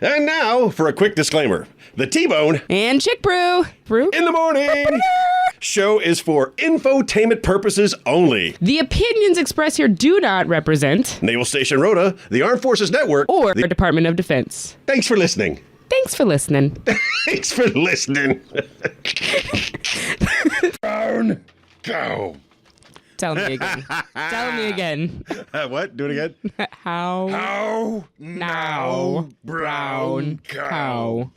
And now for a quick disclaimer. The T-Bone and Chick Brew in the morning show is for infotainment purposes only. The opinions expressed here do not represent Naval Station Rota, the Armed Forces Network, or the Department of Defense. Thanks for listening. Thanks for listening. Thanks for listening. Brown cow. Tell me again. Tell me again. What? Do it again. How now, brown cow.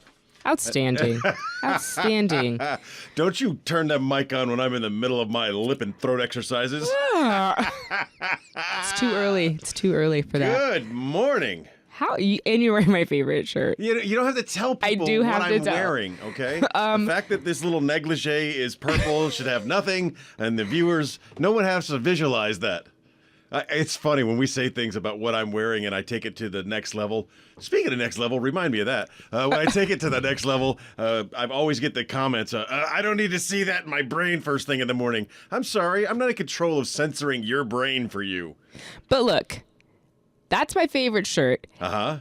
Outstanding. Outstanding. Don't you turn that mic on when I'm in the middle of my lip and throat exercises. It's too early. It's too early for that. Good morning. And you're wearing my favorite shirt. You don't have to tell people what I'm wearing, okay? The fact that this little negligee is purple should have nothing, and the viewers, no one has to visualize that. It's funny when we say things about what I'm wearing and I take it to the next level. Speaking of next level, remind me of that. When I take it to the next level, I always get the comments, I don't need to see that in my brain first thing in the morning. I'm sorry, I'm not in control of censoring your brain for you. But look. That's my favorite shirt. Uh-huh.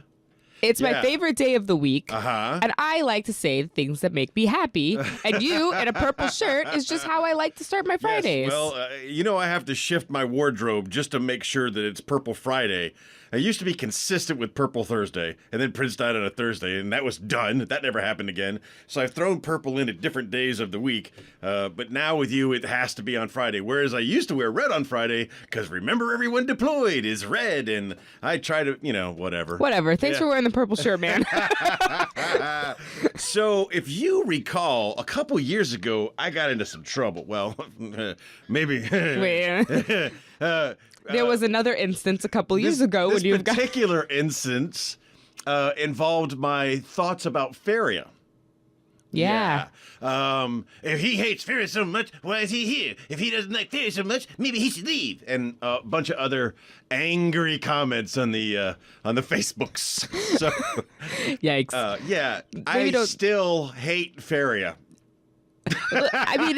It's my favorite day of the week. Uh-huh. And I like to say things that make me happy. And you in a purple shirt is just how I like to start my Fridays. Yes, well, I have to shift my wardrobe just to make sure that it's Purple Friday. I used to be consistent with Purple Thursday, and then Prince died on a Thursday, and that was done. That never happened again. So I've thrown purple in at different days of the week. But now with you, it has to be on Friday. Whereas I used to wear red on Friday, because remember, everyone deployed is red, and I try to, whatever. Whatever. Thanks for wearing the purple shirt, man. So if you recall, a couple years ago, I got into some trouble. Well, maybe. Wait. There was another instance a couple years ago when this particular instance involved my thoughts about Feria. Yeah. If he hates Feria so much, why is he here? If he doesn't like Feria so much, maybe he should leave. And a bunch of other angry comments on the Facebooks. So, yikes. I still hate Feria. I mean,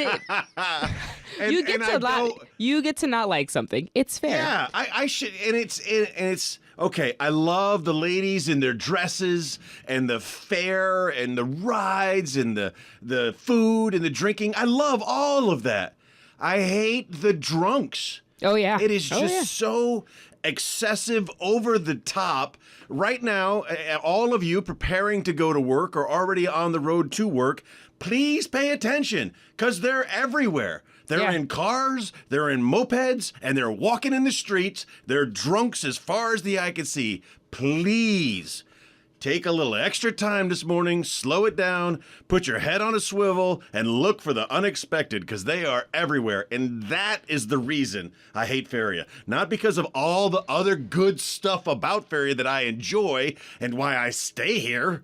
you get to not like something. It's fair. Yeah, I should, and it's okay. I love the ladies in their dresses and the fair and the rides and the food and the drinking. I love all of that. I hate the drunks. Oh yeah, it is just so excessive, over the top. Right now, all of you preparing to go to work or already on the road to work, please pay attention, because they're everywhere. They're in cars, they're in mopeds, and they're walking in the streets. They're drunks as far as the eye can see. Please take a little extra time this morning, slow it down, put your head on a swivel, and look for the unexpected, because they are everywhere. And that is the reason I hate Feria. Not because of all the other good stuff about Feria that I enjoy and why I stay here.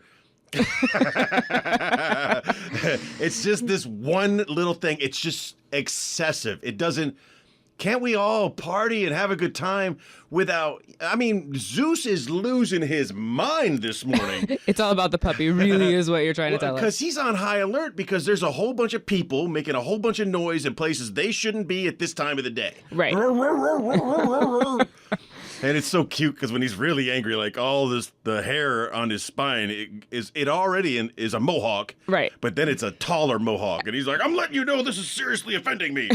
It's just this one little thing. It's just excessive. Can't we all party and have a good time without, Zeus is losing his mind this morning. It's all about the puppy, really is what you're trying to tell us. Because he's on high alert, because there's a whole bunch of people making a whole bunch of noise in places they shouldn't be at this time of the day. Right. And it's so cute because when he's really angry, like the hair on his spine it already is a mohawk, right? But then it's a taller mohawk, and he's like, "I'm letting you know this is seriously offending me."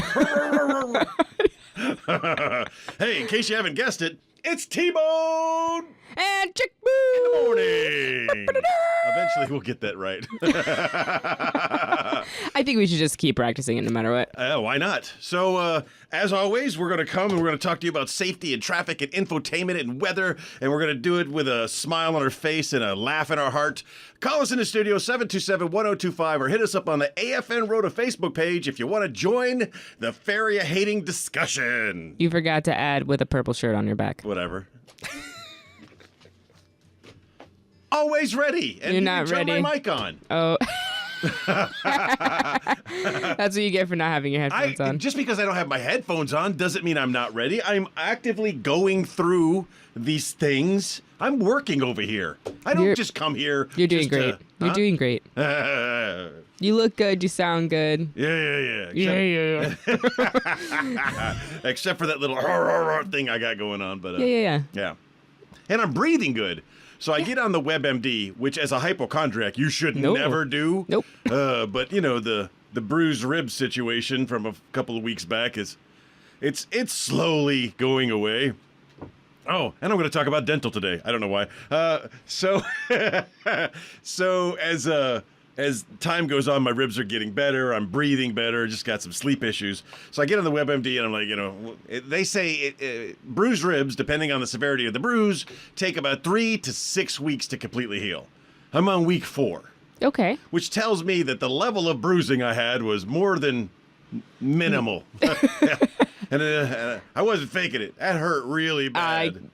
Hey, in case you haven't guessed it, it's T-Bone and Chick Brew in the morning. Eventually, we'll get that right. I think we should just keep practicing it no matter what. Why not? So, as always, we're going to come and we're going to talk to you about safety and traffic and infotainment and weather, and we're going to do it with a smile on our face and a laugh in our heart. Call us in the studio, 727-1025, or hit us up on the AFN Rota Facebook page if you want to join the Feria-hating discussion. You forgot to add with a purple shirt on your back. Whatever. Always ready. And you're not turn ready. My mic on. Oh. That's what you get for not having your headphones on. Just because I don't have my headphones on doesn't mean I'm not ready. I'm actively going through these things. I'm working over here. I don't just come here. You're doing great. You're doing great. You look good. You sound good. Yeah. Except for that little thing I got going on. But yeah. And I'm breathing good. So I get on the WebMD, which as a hypochondriac you should No. never do. Nope. But the bruised ribs situation from a couple of weeks back it's slowly going away. Oh, and I'm going to talk about dental today. I don't know why. So as time goes on, my ribs are getting better. I'm breathing better. Just got some sleep issues. So I get on the WebMD and I'm like, they say bruised ribs, depending on the severity of the bruise, take about 3 to 6 weeks to completely heal. I'm on week 4. Okay. Which tells me that the level of bruising I had was more than minimal. And I wasn't faking it. That hurt really bad.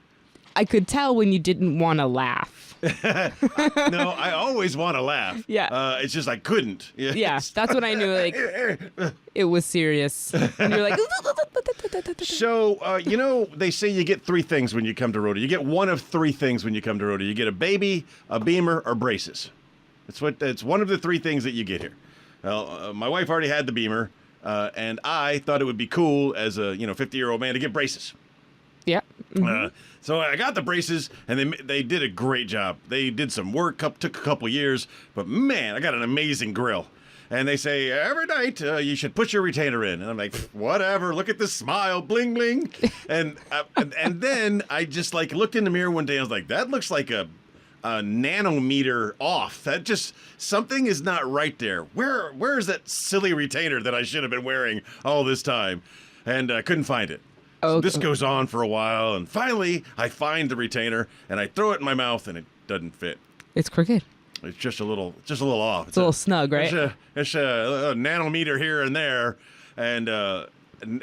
I could tell when you didn't want to laugh. No, I always want to laugh. Yeah. It's just I couldn't. Yeah, that's when I knew, like, it was serious. And you're like... So, they say you get 3 things when you come to Rota. You get one of 3 things when you come to Rota. You get a baby, a beamer, or braces. It's one of the 3 things that you get here. Well, my wife already had the beamer, and I thought it would be cool as a 50-year-old man to get braces. Yeah. Mm-hmm. So I got the braces, and they did a great job. They did some work, took a couple years, but man, I got an amazing grill. And they say every night you should put your retainer in, and I'm like, whatever. Look at this smile, bling bling. and then I just looked in the mirror one day. And I was like, that looks like a nanometer off. That just something is not right there. Where is that silly retainer that I should have been wearing all this time? And I couldn't find it. So this goes on for a while, and finally I find the retainer and I throw it in my mouth, and it doesn't fit. It's crooked. It's just a little off. It's a little snug, right? It's a nanometer here and there, and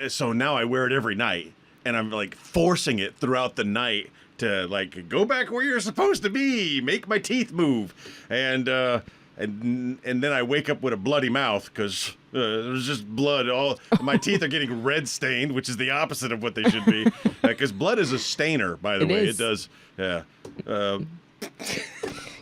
so now I wear it every night, and I'm forcing it throughout the night to go back where you're supposed to be, make my teeth move, and then I wake up with a bloody mouth because there's just blood. All my teeth are getting red stained, which is the opposite of what they should be. Because blood is a stainer, by the way. It does. Yeah.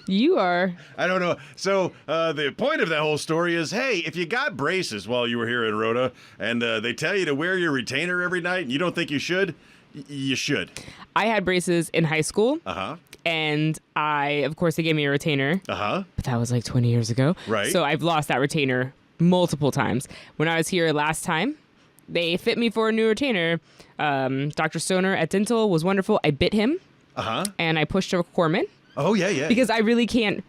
You are. I don't know. So the point of that whole story is, hey, if you got braces while you were here in Rota, and they tell you to wear your retainer every night, and you don't think you should, you should. I had braces in high school. Uh-huh. And of course, they gave me a retainer. Uh-huh. But that was 20 years ago. Right. So I've lost that retainer multiple times. When I was here last time, they fit me for a new retainer. Dr. Stoner at Dental was wonderful. I bit him. Uh-huh. And I pushed a corpsman. Oh, yeah. Because I really can't.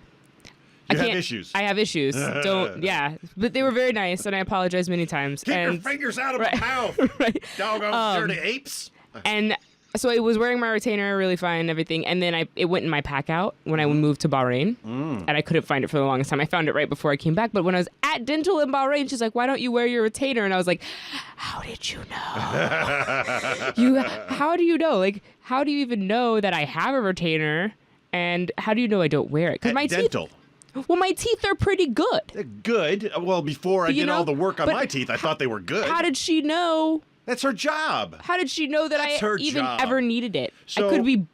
You have issues. I have issues. Yeah. But they were very nice, and I apologized many times. Keep your fingers out of my mouth. Right. Doggone dirty apes. And so I was wearing my retainer really fine and everything, and then it went in my pack out when I moved to Bahrain, and I couldn't find it for the longest time. I found it right before I came back, but when I was at Dental in Bahrain, she's like, why don't you wear your retainer? And I was like, how did you know? How do you know? How do you even know that I have a retainer, and how do you know I don't wear it? Because my Dental. Well, my teeth are pretty good. They're good. Well, before I did all the work on my teeth, I thought they were good. How did she know? That's her job. How did she know that I even ever needed it? So, I could be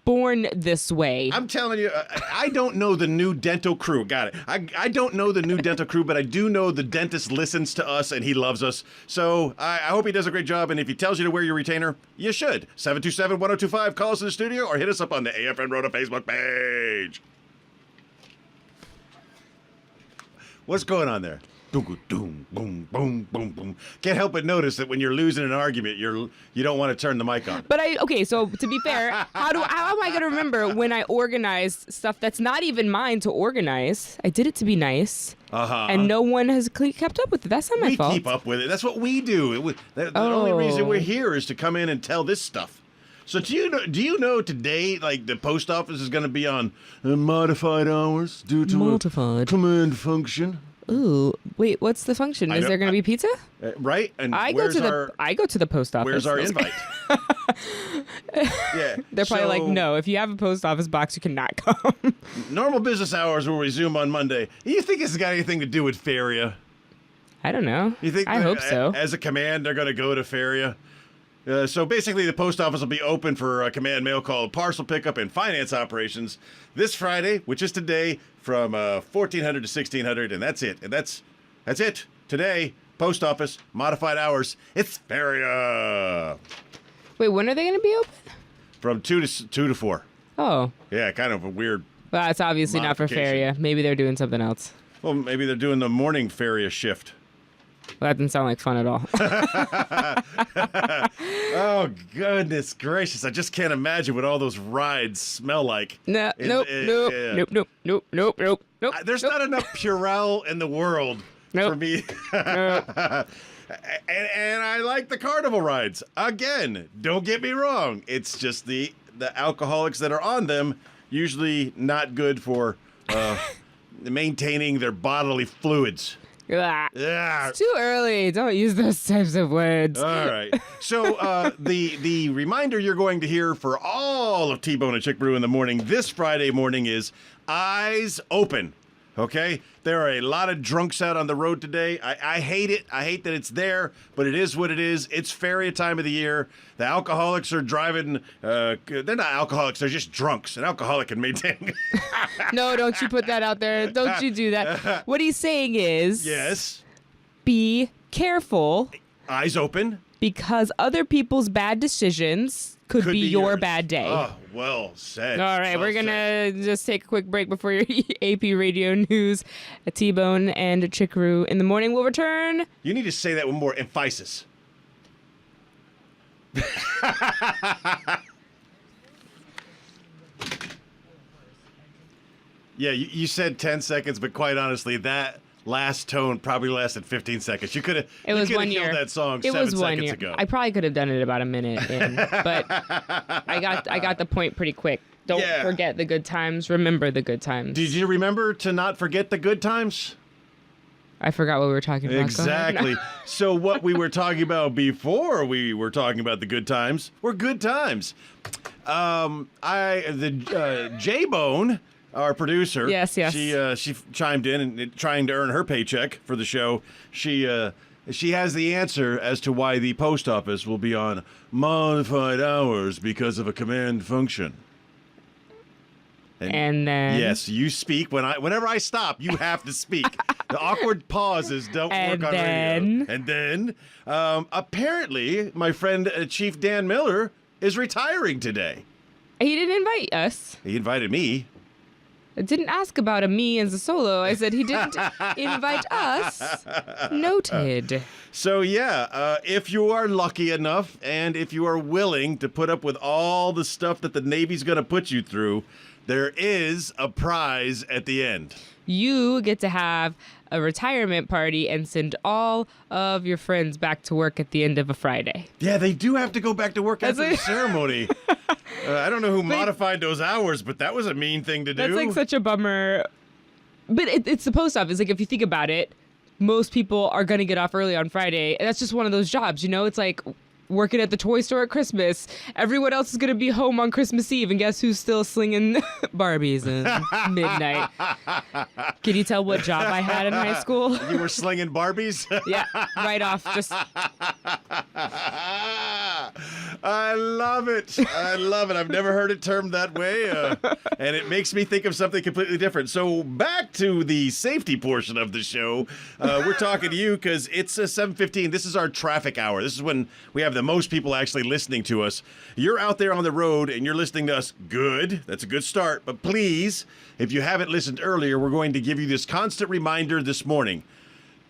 born this way. I'm telling you, I don't know the new dental crew. Got it. I don't know the new dental crew, but I do know the dentist listens to us and he loves us. So I hope he does a great job. And if he tells you to wear your retainer, you should. 727-1025. Call us in the studio or hit us up on the AFN Rota Facebook page. What's going on there? Boom, boom, boom, boom, boom, boom. Can't help but notice that when you're losing an argument, you don't want to turn the mic on. But so to be fair, how am I going to remember when I organized stuff that's not even mine to organize? I did it to be nice. Uh-huh. And no one has kept up with it. That's not my fault. We keep up with it. That's what we do. The only reason we're here is to come in and tell this stuff. So do you know today, the post office is going to be on modified hours due to a command function? Ooh, wait, what's the function? Is there going to be pizza? Right? And I go to the post office. Where's our invite? Yeah. They're probably no, if you have a post office box, you cannot come. Normal business hours will resume on Monday. You think this has got anything to do with Feria? I don't know. You think I hope so. As a command, they're going to go to Feria? So basically, the post office will be open for a command mail call, parcel pickup, and finance operations this Friday, which is today, from 1400 to 1600, and that's it. And that's it. Today, post office, modified hours. It's Feria. Wait, when are they going to be open? From 2 to 4. Oh. Yeah, kind of a weird. Well, it's obviously not for modification. Feria. Maybe they're doing something else. Well, maybe they're doing the morning Feria shift. Well, that didn't sound like fun at all. Oh, goodness gracious. I just can't imagine what all those rides smell like. Nope. Nope. There's not enough Purell in the world for me. And I like the carnival rides. Again, don't get me wrong. It's just the alcoholics that are on them, usually not good for maintaining their bodily fluids. Yeah. It's too early. Don't use those types of words. All right. So the reminder you're going to hear for all of T-Bone and Chick Brew in the morning this Friday morning is eyes open. Okay? There are a lot of drunks out on the road today. I hate it. I hate that it's there, but it is what it is. It's Feria time of the year. The alcoholics are driving. They're not alcoholics. They're just drunks. An alcoholic can maintain. No, don't you put that out there. Don't you do that. What he's saying is... Yes. Be careful. Eyes open. Because other people's bad decisions could be your yours. Bad day. Oh, well said. All right, well we're going to just take a quick break before your AP radio news. A T-Bone and a Chickaroo in the morning will return. You need to say that with more emphasis. Yeah, you said 10 seconds, but quite honestly, that last tone probably lasted 15 seconds. You could have killed that song 7 seconds ago. I probably could have done it about a minute in, but I got the point pretty quick. Don't forget the good times. Remember the good times. Did you remember to not forget the good times? I forgot what we were talking about. Exactly. So what we were talking about before we were talking about the good times were good times. J-Bone, our producer. Yes. She chimed in and trying to earn her paycheck for the show. She has the answer as to why the post office will be on modified hours because of a command function. And then yes, you speak whenever I stop. You have to speak. The awkward pauses don't work on radio. And then, apparently, my friend Chief Dan Miller is retiring today. He didn't invite us. He invited me. I didn't ask about me as a solo. I said he didn't invite us. Noted. So, if you are lucky enough and if you are willing to put up with all the stuff that the Navy's going to put you through, there is a prize at the end. You get to have a retirement party and send all of your friends back to work at the end of a Friday. Yeah, they do have to go back to work after the ceremony. I don't know who modified those hours, but that was a mean thing to do. That's like such a bummer. But it's the post office. Like, if you think about it, most people are going to get off early on Friday. And that's just one of those jobs, you know? It's like working at the toy store at Christmas. Everyone else is going to be home on Christmas Eve. And guess who's still slinging Barbies at midnight? Can you tell what job I had in high school? You were slinging Barbies? Yeah, right off. Just... I love it. I've never heard it termed that way. And it makes me think of something completely different. So back to the safety portion of the show. We're talking to you because it's 7:15. This is our traffic hour. This is when we have the most people actually listening to us. You're out there on the road and you're listening to us. Good. That's a good start. But please, if you haven't listened earlier, we're going to give you this constant reminder this morning.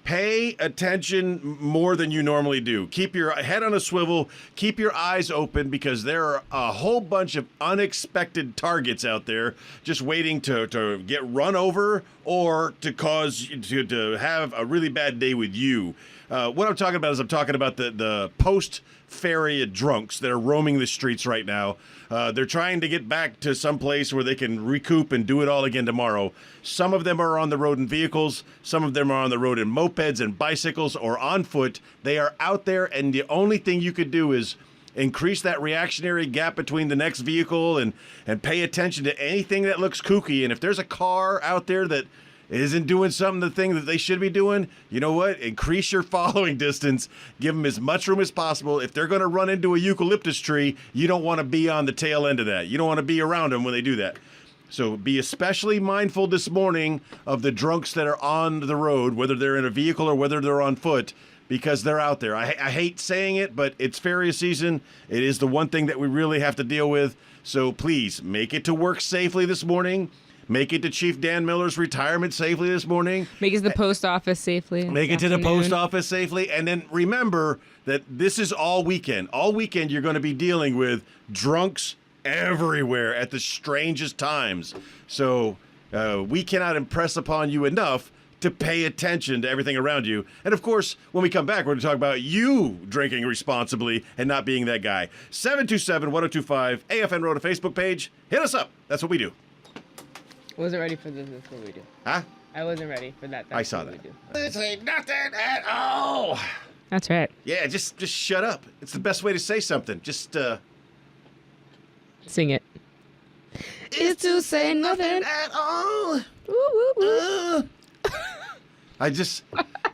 Pay attention more than you normally do. Keep your head on a swivel. Keep your eyes open because there are a whole bunch of unexpected targets out there just waiting to get run over or to cause to have a really bad day with you. What I'm talking about is the post-Feria drunks that are roaming the streets right now. They're trying to get back to some place where they can recoup and do it all again tomorrow. Some of them are on the road in vehicles. Some of them are on the road in mopeds and bicycles or on foot. They are out there, and the only thing you could do is increase that reactionary gap between the next vehicle and pay attention to anything that looks kooky. And if there's a car out there that isn't doing the thing that they should be doing, you know what? Increase your following distance. Give them as much room as possible. If they're going to run into a eucalyptus tree, you don't want to be on the tail end of that. You don't want to be around them when they do that. So be especially mindful this morning of the drunks that are on the road, whether they're in a vehicle or whether they're on foot. because they're out there. I hate saying it, but it's Feria season. It is the one thing that we really have to deal with. So please make it to work safely this morning. Make it to Chief Dan Miller's retirement safely this morning. Make it to the post office safely. Make it to the post office safely. And then remember that this is all weekend. All weekend you're going to be dealing with drunks everywhere at the strangest times. So we cannot impress upon you enough to pay attention to everything around you. And of course, when we come back, we're going to talk about you drinking responsibly and not being that guy. 727-1025 AFN Rota Facebook page. Hit us up. That's what we do. Wasn't ready for this. That's what we do. Huh? I wasn't ready for that. That's I saw what that. we do. This ain't nothing at all. That's right. Yeah, just shut up. It's the best way to say something. Just Sing it. It's to say nothing at all. Woo, woo, woo. I just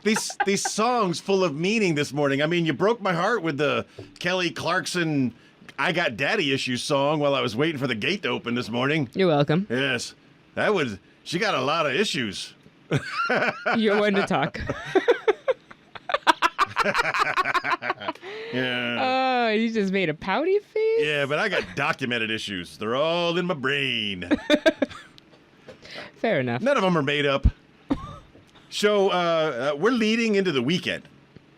these songs full of meaning this morning. I mean, you broke my heart with the Kelly Clarkson "I Got Daddy Issues" song while I was waiting for the gate to open this morning. You're welcome. Yes, she got a lot of issues. You're one to talk. Yeah. Oh, you just made a pouty face? Yeah, but I got documented issues. They're all in my brain. Fair enough. None of them are made up. So we're leading into the weekend.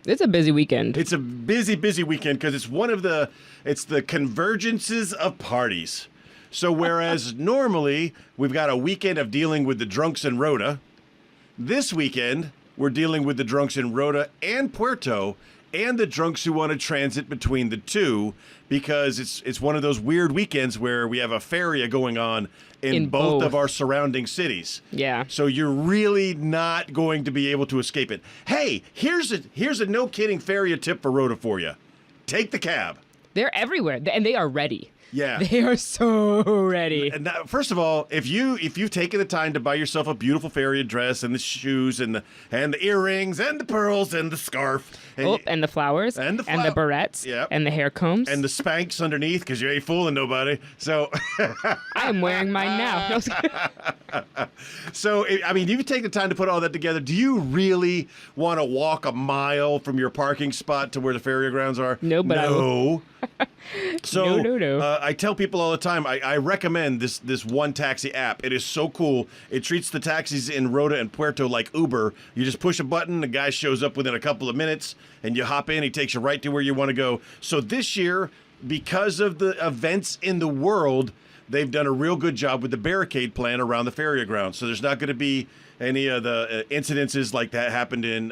It's a busy weekend. It's a busy, busy weekend because it's it's the convergences of parties. So whereas normally we've got a weekend of dealing with the drunks in Rota, this weekend we're dealing with the drunks in Rota and Puerto and the drunks who want to transit between the two, because it's one of those weird weekends where we have a feria going on in both of our surrounding cities. Yeah. So you're really not going to be able to escape it. Hey, here's a no kidding feria tip for Rota for you. Take the cab. They're everywhere, and they are ready. Yeah. They are so ready. And now, first of all, if you've taken the time to buy yourself a beautiful feria dress and the shoes and the earrings and the pearls and the scarf And the flowers and the barrettes, yep, and the hair combs and the Spanx underneath, because you ain't fooling nobody. So I'm wearing mine now. So I mean, you take the time to put all that together. Do you really want to walk a mile from your parking spot to where the feria grounds are? No, but no. So No. I tell people all the time, I recommend this one taxi app. It is so cool. It treats the taxis in Rota and Puerto like Uber. You just push a button, the guy shows up within a couple of minutes, and you hop in, he takes you right to where you want to go. So this year, because of the events in the world, they've done a real good job with the barricade plan around the feria grounds. So there's not going to be any of the incidences like that happened in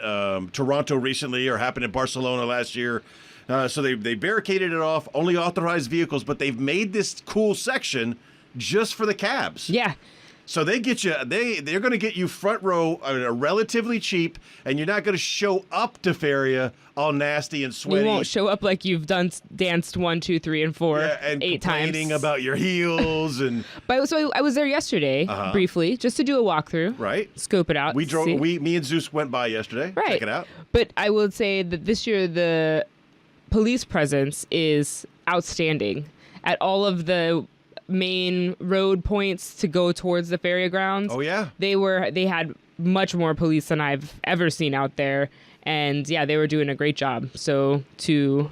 Toronto recently or happened in Barcelona last year. So they barricaded it off, only authorized vehicles, but they've made this cool section just for the cabs. Yeah. So they get you. They're going to get you front row, relatively cheap, and you're not going to show up to feria all nasty and sweaty. You won't show up like you've danced 1, 2, 3, and 4 and 8 times. complaining about your heels and. But so I was there yesterday briefly just to do a walkthrough. Right. Scope it out. We drove. see. Me and Zeus went by yesterday. Right. Check it out. But I would say that this year the police presence is outstanding at all of the main road points to go towards the feria grounds. Oh yeah. They had much more police than I've ever seen out there, and yeah, they were doing a great job. So to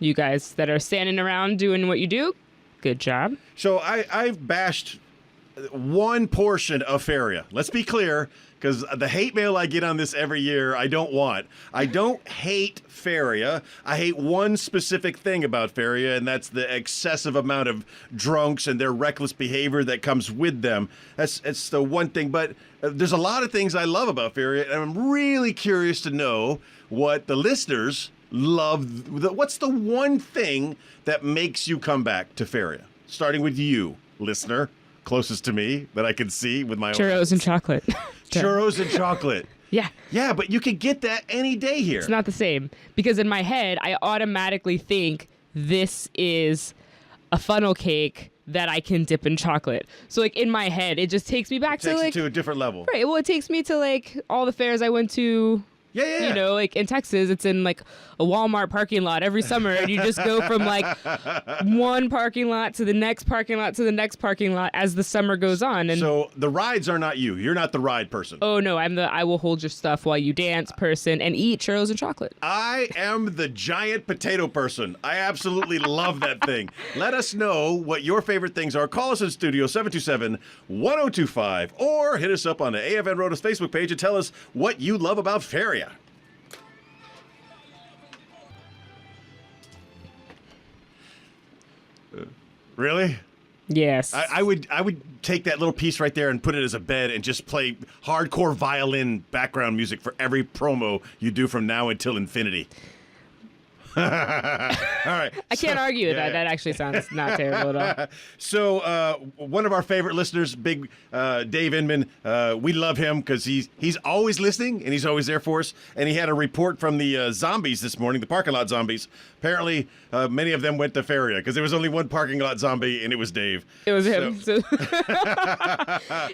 you guys that are standing around doing what you do, good job. So I've bashed one portion of feria. Let's be clear, because the hate mail I get on this every year, I don't want. I don't hate feria. I hate one specific thing about feria, and that's the excessive amount of drunks and their reckless behavior that comes with them. It's the one thing. But there's a lot of things I love about feria, and I'm really curious to know what the listeners love. What's the one thing that makes you come back to feria? Starting with you, listener, closest to me that I can see with my Churros and chocolate. Churros and chocolate. Yeah. Yeah, but you can get that any day here. It's not the same because in my head, I automatically think this is a funnel cake that I can dip in chocolate. So like in my head, it just takes me back Takes to it to a different level. Right. Well, it takes me to like all the fairs I went to Yeah. You know, like in Texas, it's in like a Walmart parking lot every summer, and you just go from like one parking lot to the next parking lot to the next parking lot as the summer goes on. And so the rides are not you. You're not the ride person. oh no, I'm the I will hold your stuff while you dance person and eat churros and chocolate. I am the giant potato person. I absolutely love that thing. Let us know what your favorite things are. Call us in studio 727-1025 or hit us up on the AFN Rota's Facebook page and tell us what you love about Feria. Really? Yes. I would take that little piece right there and put it as a bed and just play hardcore violin background music for every promo you do from now until infinity. All right. I can't argue with that. That actually sounds not terrible at all. So one of our favorite listeners, big Dave Inman, we love him because he's always listening and he's always there for us. And he had a report from the zombies this morning, the parking lot zombies. Apparently, many of them went to Feria because there was only one parking lot zombie, and it was Dave. It was him. So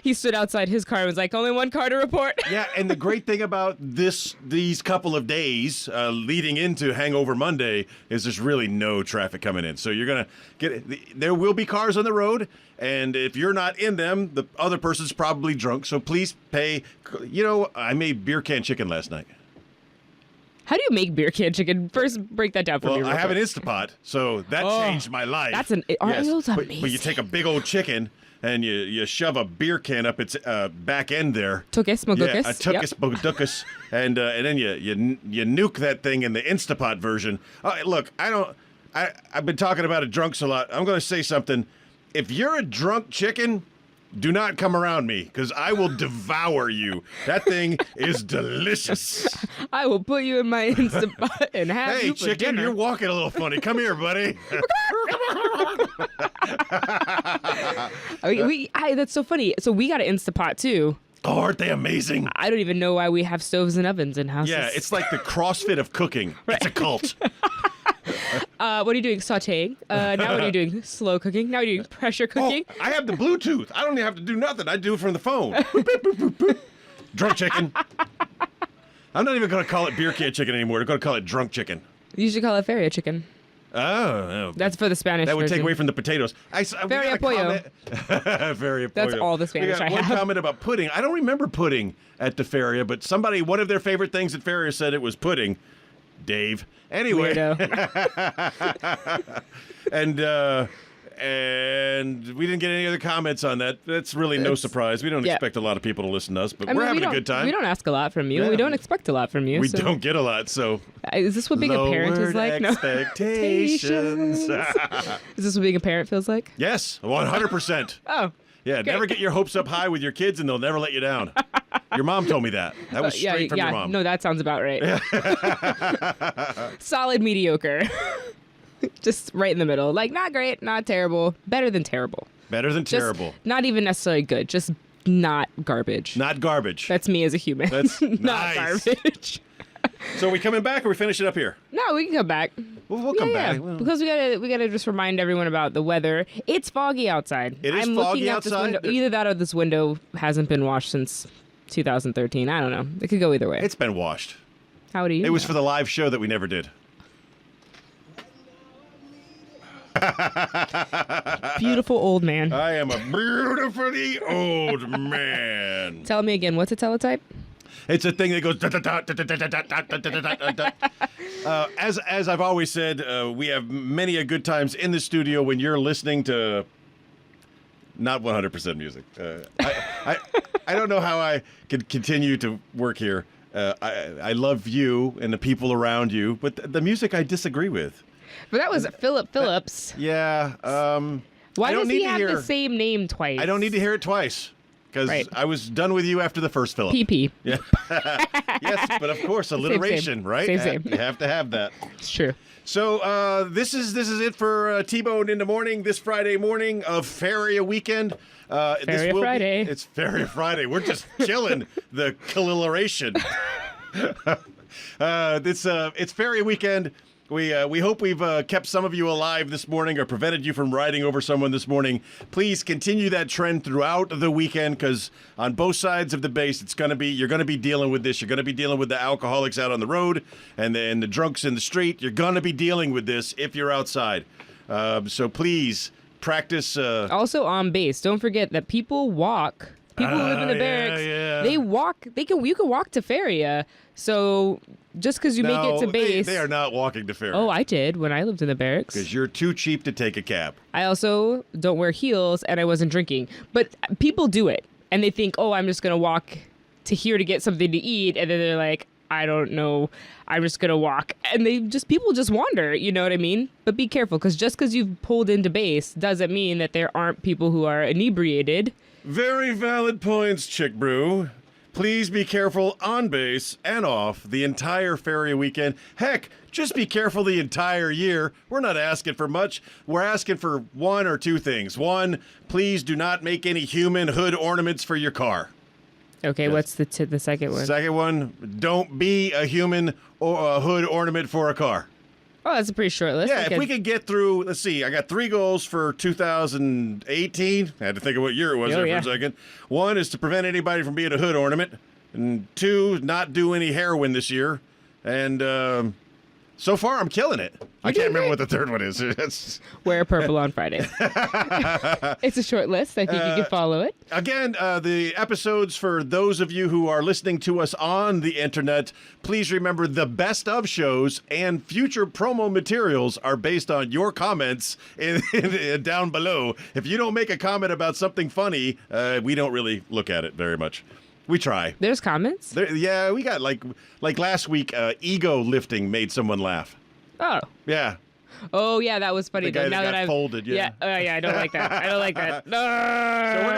he stood outside his car and was like, only one car to report. Yeah, and the great thing about these couple of days leading into Hangover Monday is there's really no traffic coming in. So you're going to there will be cars on the road, and if you're not in them, the other person's probably drunk. So please pay. You know, I made beer can chicken last night. How do you make beer can chicken? First, break that down for me. Well, I have an Instapot, so that changed my life. That's amazing. But you take a big old chicken and you shove a beer can up its back end there. Tukis, mogukus. Yeah, a tukis, mogukus, and then you nuke that thing in the Instapot version. Look, I've been talking about it drunks a lot. I'm going to say something. If you're a drunk chicken, do not come around me, because I will devour you. That thing is delicious. I will put you in my Instant Pot and have you for chicken, dinner. you're walking a little funny. Come here, buddy. That's so funny. So we got an Instant Pot too. Oh, aren't they amazing? I don't even know why we have stoves and ovens in houses. Yeah, it's like the CrossFit of cooking. Right. It's a cult. What are you doing? Sauteing. Now what are you doing? Slow cooking. Now you're doing pressure cooking. Oh, I have the Bluetooth. I don't even have to do nothing. I do it from the phone. Boop, boop, boop, boop, boop. Drunk chicken. I'm not even going to call it beer can chicken anymore. I'm going to call it drunk chicken. You should call it Feria chicken. Oh. That's for the Spanish That would version. take away from the potatoes. Feria pollo. Feria pollo. That's all the Spanish I have. One have. comment about pudding. I don't remember pudding at the Feria, but one of their favorite things at Feria said it was pudding. Dave. Anyway. And we didn't get any other comments on that. That's really no surprise. We don't expect a lot of people to listen to us, but we're having a good time. We don't ask a lot from you. Yeah. We don't expect a lot from you. We don't get a lot, so. Is this what being a parent is like? Expectations. Is this what being a parent feels like? Yes, 100%. Oh. Yeah, great. Never get your hopes up high with your kids and they'll never let you down. Your mom told me that. That was straight from your mom. No, that sounds about right. Solid mediocre. Just right in the middle. Like, not great, not terrible. Better than terrible. Better than terrible. Just not even necessarily good. Just not garbage. Not garbage. That's me as a human. That's not nice. Garbage. So are we coming back or we finish it up here? No, we can come back. We'll come back. Well, because we gotta just remind everyone about the weather. It's foggy outside. It is I'm foggy looking out outside. This window. Either that or this window hasn't been washed since 2013. I don't know. It could go either way. It's been washed. How do you? It was for the live show that we never did. Beautiful old man. I am a beautifully old man. Tell me again. What's a teletype? It's a thing that goes. As I've always said, we have many a good times in the studio when you're listening to not 100% music. I don't know how I could continue to work here. I love you and the people around you, but the music I disagree with. But that was Philip Phillips. Yeah. Why does he have the same name twice? I don't need to hear it twice. Because I was done with you after the first Philip. PP. Yeah. Yes, but of course, alliteration, same. right? Same. You have to have that. It's true. So this is it for T-Bone in the morning, this Friday morning of Feria weekend. Feria Friday. It's Feria Friday. We're just chilling the alliteration. It's Feria weekend. We hope we've kept some of you alive this morning or prevented you from riding over someone this morning. Please continue that trend throughout the weekend, because on both sides of the base, you're going to be dealing with this. You're going to be dealing with the alcoholics out on the road and the drunks in the street. You're going to be dealing with this if you're outside. So please practice. Also on base, don't forget that people walk. People who live in the barracks, they walk. You can walk to Feria. So just because you make it to base, they are not walking to Feria. Oh, I did when I lived in the barracks. Because you're too cheap to take a cab. I also don't wear heels, and I wasn't drinking. But people do it, and they think, oh, I'm just gonna walk to here to get something to eat, and then they're like, I don't know, I'm just gonna walk, and people just wander. You know what I mean? But be careful, because just because you've pulled into base doesn't mean that there aren't people who are inebriated. Very valid points, Chick Brew. Please be careful on base and off the entire Feria weekend. Heck, just be careful the entire year. We're not asking for much. We're asking for one or two things. One, please do not make any human hood ornaments for your car. Okay, Yes. what's the second one? Second one, don't be a human or a hood ornament for a car. Oh, that's a pretty short list. Yeah, if we could get through, let's see, I got 3 goals for 2018. I had to think of what year it was for a second. One is to prevent anybody from being a hood ornament. And 2, not do any heroin this year. And so far, I'm killing it. I can't remember what the third one is. Wear purple on Friday. It's a short list. I think you can follow it. Again, the episodes for those of you who are listening to us on the internet, please remember the best of shows and future promo materials are based on your comments down below. If you don't make a comment about something funny, we don't really look at it very much. We try. There's comments? Yeah, we got like last week, ego lifting made someone laugh. Oh. Yeah. Oh, yeah, that was funny. The guy now that got I've folded, yeah. Yeah, I don't like that. I don't like that. No.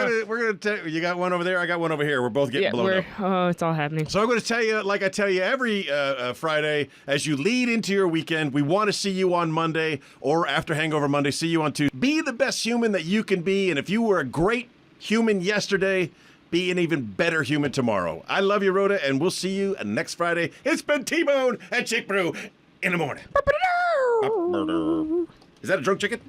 So we're gonna you got one over there, I got one over here. We're both getting blown up. Oh, it's all happening. So I'm going to tell you, like I tell you every Friday, as you lead into your weekend, we want to see you on Monday or after Hangover Monday, see you on Tuesday. Be the best human that you can be, and if you were a great human yesterday, be an even better human tomorrow. I love you, Rota, and we'll see you next Friday. It's been T-Bone and Chick Brew in the morning. Is that a drunk chicken?